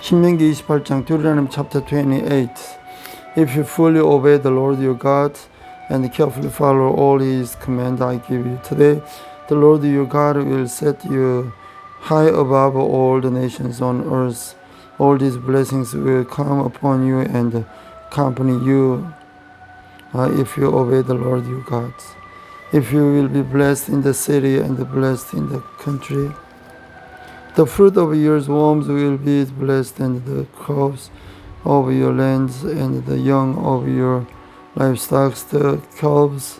신명기 28장 Deuteronomy chapter 28. If you fully obey the Lord your God and carefully follow all His commands I give you today, the Lord your God will set you high above all the nations on earth. All these blessings will come upon you and accompany you if you obey the Lord your God. If you will be blessed in the city and blessed in the country. The fruit of your wombs will be blessed, and the crops of your lands, and the young of your livestock, the calves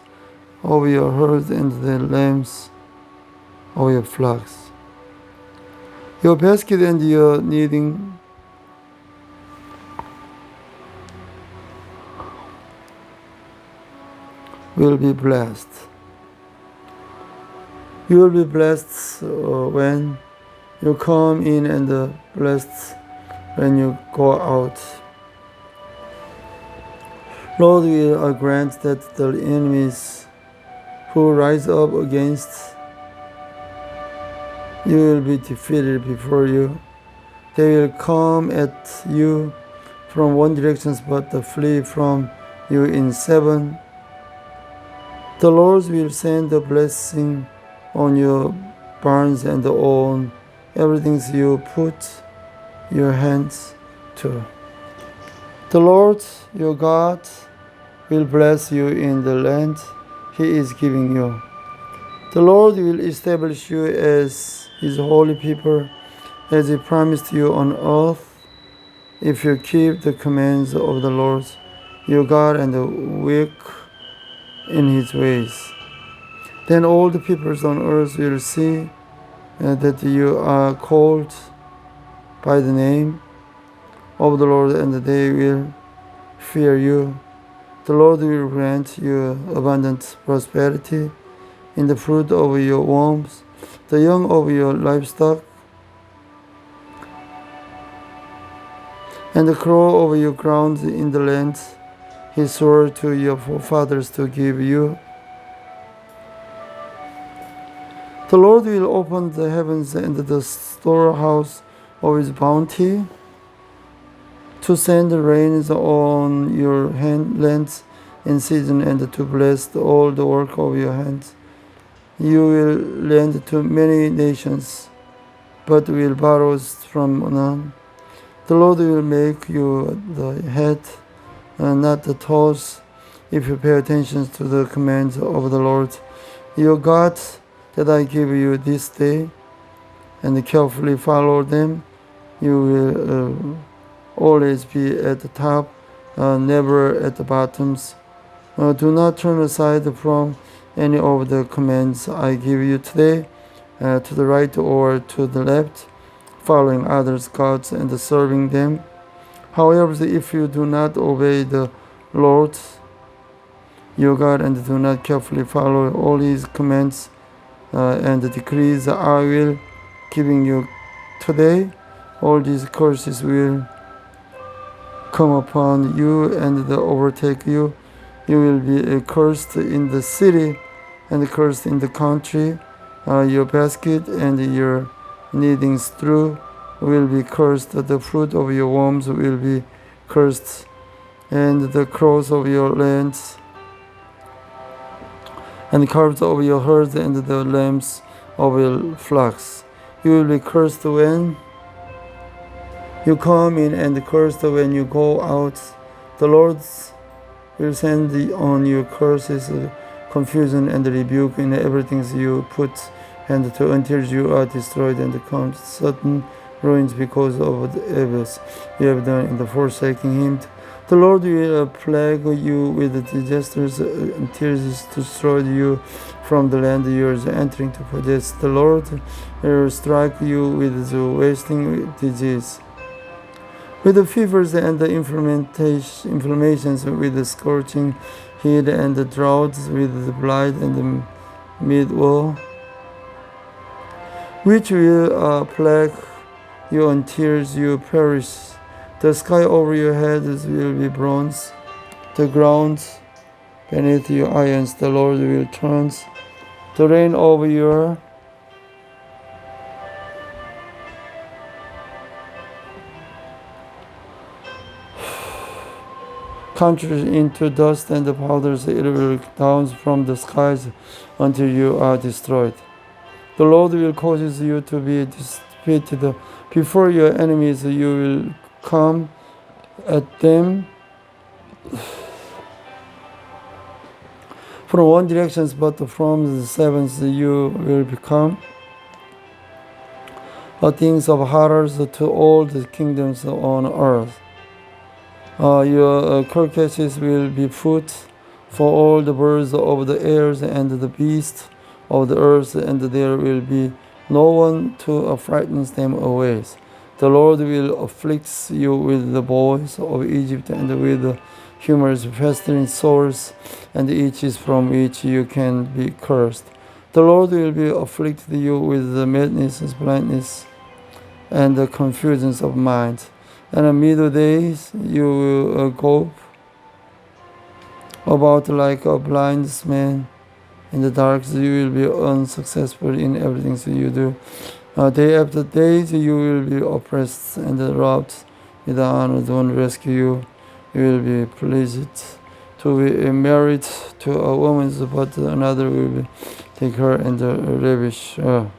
of your herds, and the lambs of your flocks. Your basket and your kneading will be blessed. You will be blessed when you come in and blessed when you go out. Lord will grant that the enemies who rise up against you will be defeated before you. They will come at you from one direction, but flee from you in seven. The Lord will send a blessing on your barns and on everything you put your hands to. The Lord your God will bless you in the land He is giving you. The Lord will establish you as His holy people, as He promised you on earth, if you keep the commands of the Lord your God and walk in His ways. Then all the peoples on earth will see that you are called by the name of the Lord, and they will fear you. The Lord will grant you abundant prosperity in the fruit of your wombs, the young of your livestock, and the crow of your ground in the land He swore to your forefathers to give you. The Lord will open the heavens and the storehouse of His bounty to send rains on your lands in season and to bless all the work of your hands. You will lend to many nations, but will borrow from none. The Lord will make you the head, not the toes, if you pay attention to the commands of the Lord your God that I give you this day, and carefully follow them. You will always be at the top, never at the bottoms. Do not turn aside from any of the commands I give you today, to the right or to the left, following others' gods and serving them. However, if you do not obey the Lord your God and do not carefully follow all His commands and the decrees I will giving you today, all these curses will come upon you and overtake you. You will be cursed in the city and cursed in the country. Your basket and your kneading straw will be cursed. The fruit of your wombs will be cursed, and the crows of your lands, and the calves of your herds, and the lambs of your flocks. You will be cursed when you come in and cursed when you go out. The Lord will send on you curses, confusion, and rebuke in everything you put hand to until you are destroyed and come sudden ruins because of the evils you have done in the forsaking Him. The Lord will plague you with disasters until He destroyed you from the land you are entering to possess. The Lord will strike you with the wasting disease, with the fevers and the inflammations, with the scorching heat and the droughts, with the blight and the midwoe, which will plague you until you perish. The sky over your heads will be bronze, the ground beneath your irons. The Lord will turn the rain over your countries into dust and powders. It will down from the skies until you are destroyed. The Lord will cause you to be defeated before your enemies. You will come at them from one direction, but from the sevens you will become things of horrors to all the kingdoms on earth. Your carcasses will be food for all the birds of the air and the beasts of the earth, and there will be no one to frighten them away. The Lord will afflict you with the boils of Egypt and with the humors, pestilent sores, and itches from which you can be cursed. The Lord will be afflict you with the madness, blindness, and the confusions of mind. And in middle days you will go about like a blind man. In the dark you will be unsuccessful in everything you do. Day after day you will be oppressed and robbed. With honor, don't rescue you. You will be pleased to be married to a woman, but another will take her and ravish her.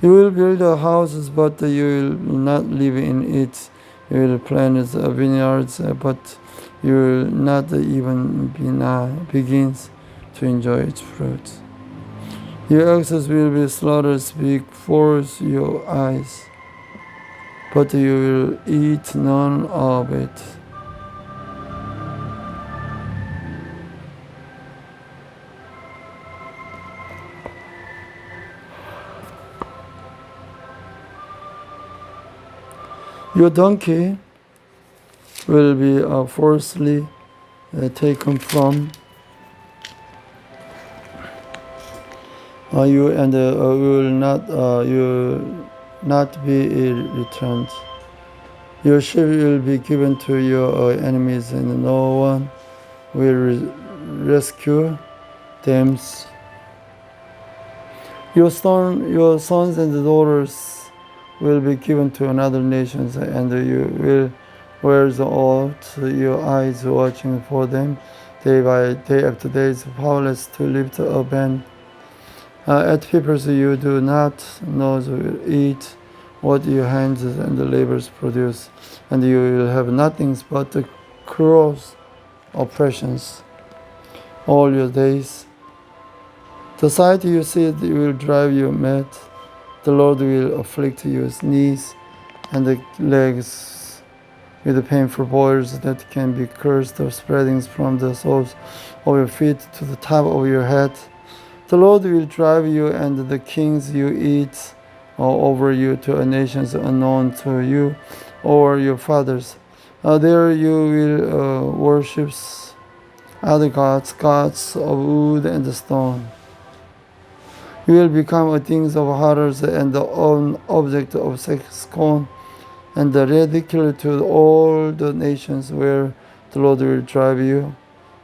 You will build houses, but you will not live in it. You will plant vineyards, but you will not even begin to enjoy its fruit. Your oxes will be slaughtered before your eyes, but you will eat none of it. Your donkey will be forcibly taken from you, and will not be returned. Your sheep will be given to your enemies, and no one will rescue them. Your sons and daughters will be given to another nations, and you will wear out your eyes watching for them day by day after day, powerless to lift a band. At peoples you do not know will eat what your hands and the labors produce, and you will have nothing but the cruel oppressions all your days. The sight you see will drive you mad. The Lord will afflict your knees and the legs with the painful boils that can be cursed or spreading from the soles of your feet to the top of your head. The Lord will drive you and the kings you eat over you to nations unknown to you or your fathers. There you will worship other gods of wood and stone. You will become a thing of horrors and the object of scorn and the ridicule to all the nations where the Lord will drive you.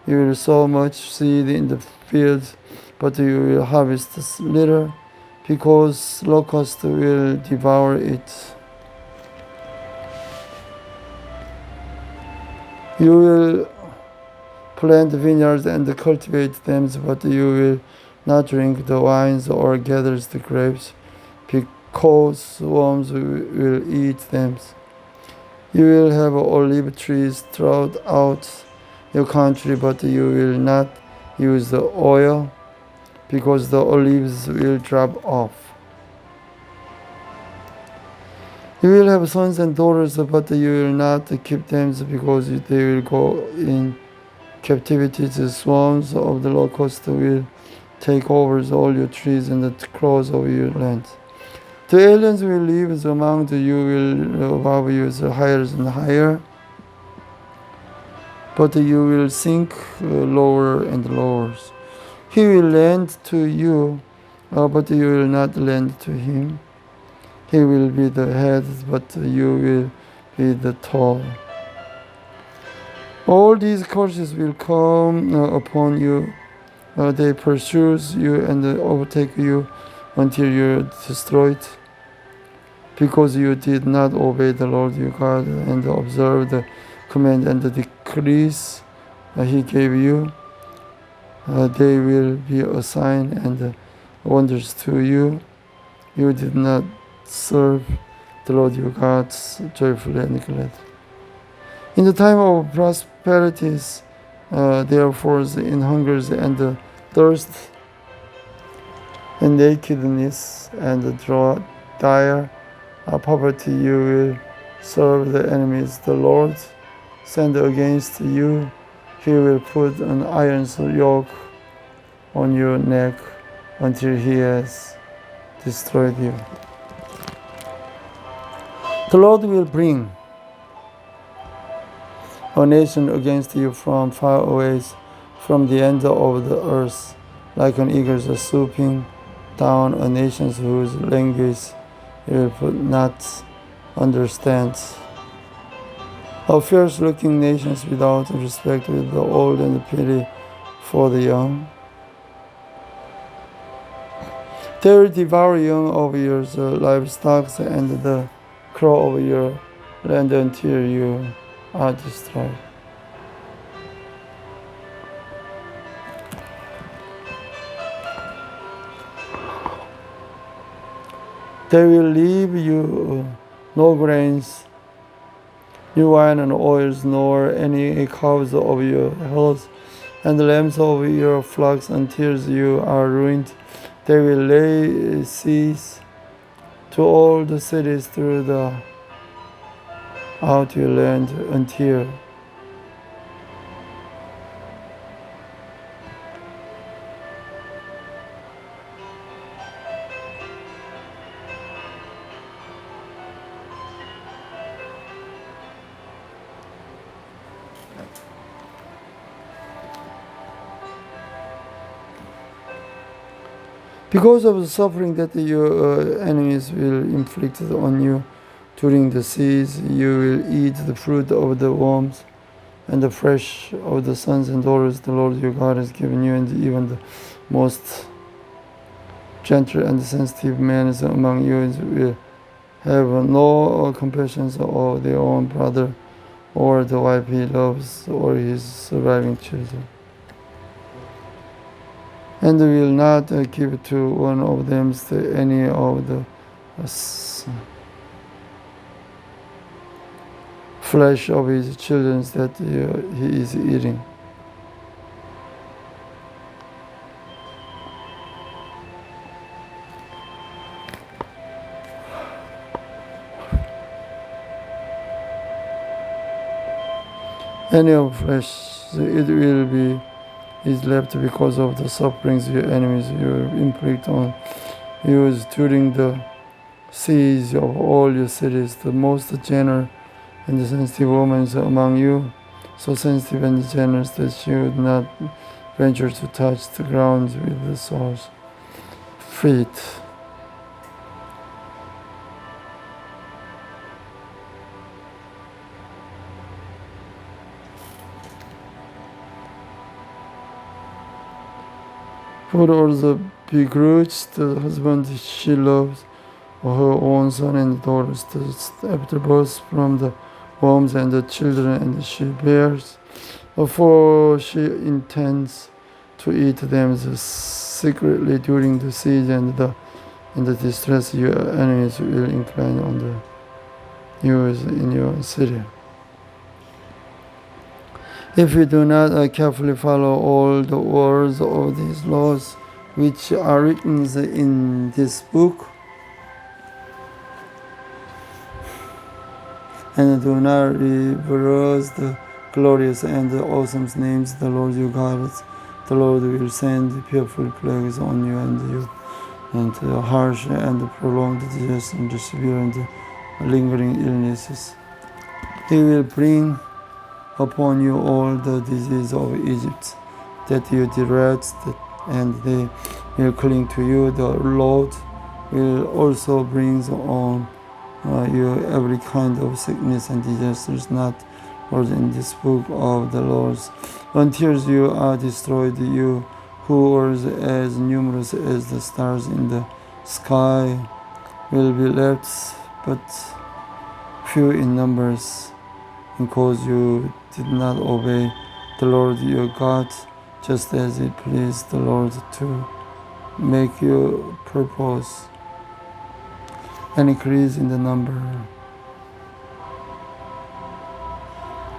You will sow much seed in the fields, but you will harvest little, because locusts will devour it. You will plant vineyards and cultivate them, but you will not drink the wines or gather the grapes, because worms will eat them. You will have olive trees throughout your country, but you will not use the oil, because the olives will drop off. You will have sons and daughters, but you will not keep them, because they will go in captivity. The swarms of the locust will take over all your trees and the crops of your land. The aliens will live among you, will above you higher and higher, but you will sink lower and lower. He will lend to you, but you will not lend to him. He will be the head, but you will be the tail. All these curses will come upon you. They pursue you and overtake you until you're destroyed, because you did not obey the Lord your God and observe the command and the decrees he gave you. They will be a sign and wonders to you. You did not serve the Lord your God joyfully and glad. In the time of prosperities, therefore, in hungers and thirst, and nakedness and dire poverty, you will serve the enemies. The Lord send against you. He will put an iron yoke on your neck until he has destroyed you. The Lord will bring a nation against you from far away, from the end of the earth, like an eagle swooping down, a nation whose language you will not understand. A fierce-looking nation without respect with the old and pity for the young. They will devour young of your livestock and the crow of your land until you are destroyed. They will leave you no grains, new wine and oils, nor any calves of your herds, and the lambs of your flocks until you are ruined. They will lay siege to all the cities throughout your land until because of the suffering that your enemies will inflict on you during the siege, you will eat the fruit of the wombs and the flesh of the sons and daughters the Lord your God has given you, and even the most gentle and sensitive men among you will have no compassion of their own brother or the wife he loves or his surviving children, and will not give to one of them any of the flesh of his children that he is eating. Any of flesh, it will be is left because of the sufferings your enemies will inflict on you during the siege of all your cities. The most generous and sensitive woman among you, so sensitive and generous that she would not venture to touch the ground with the soles feet. Would also begrudge the husband she loves, or her own son and daughters, after birth from the wombs and the children and she bears, for she intends to eat them secretly during the siege and the distress your enemies will incline on the you in your city. If you do not carefully follow all the words of these laws which are written in this book, and do not reverse the glorious and the awesome names the Lord your God, the Lord will send fearful plagues on you and harsh and prolonged disease and severe and lingering illnesses. He will bring upon you all the disease of Egypt that you dread, and they will cling to you. The Lord will also bring on you every kind of sickness and disasters not written in this book of the Lord's, until you are destroyed. You who are as numerous as the stars in the sky will be left but few in numbers. because you did not obey the Lord your God, just as it pleased the Lord to make you purpose and increase in the number.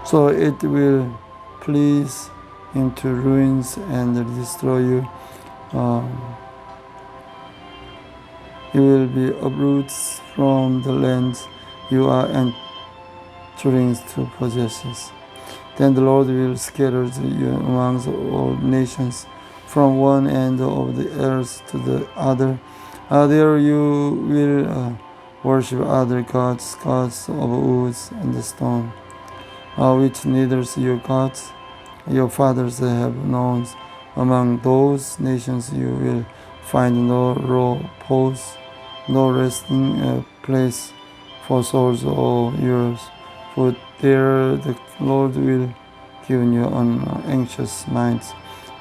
So it will please him to ruins and destroy you. You will be uprooted from the land you are entering to possess. Then the Lord will scatter you amongst all nations, from one end of the earth to the other. There you will worship other gods, gods of wood and stone, which neither your gods, your fathers have known. Among those nations you will find no repose, no resting place for souls of yours. For there the Lord will give you an anxious mind,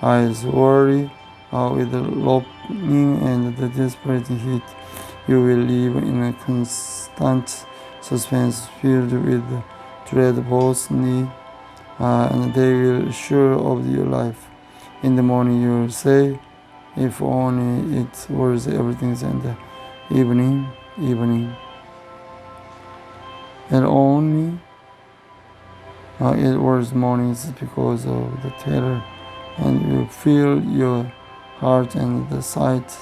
eyes worry with the longing and the desperate heat. You will live in a constant suspense, filled with dread, both need, and they will assure of your life. In the morning you will say, if only it was everything, and the evening, and only it was mornings because of the terror, and you feel your heart and the sight.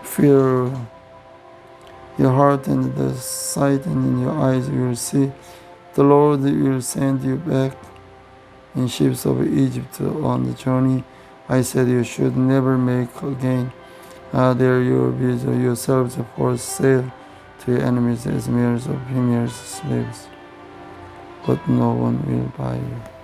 Fear your heart and the sight, and in your eyes you will see. The Lord will send you back in ships of Egypt on the journey I said you should never make again. There you will be yourselves for sale to your enemies as mere slaves, but no one will buy you.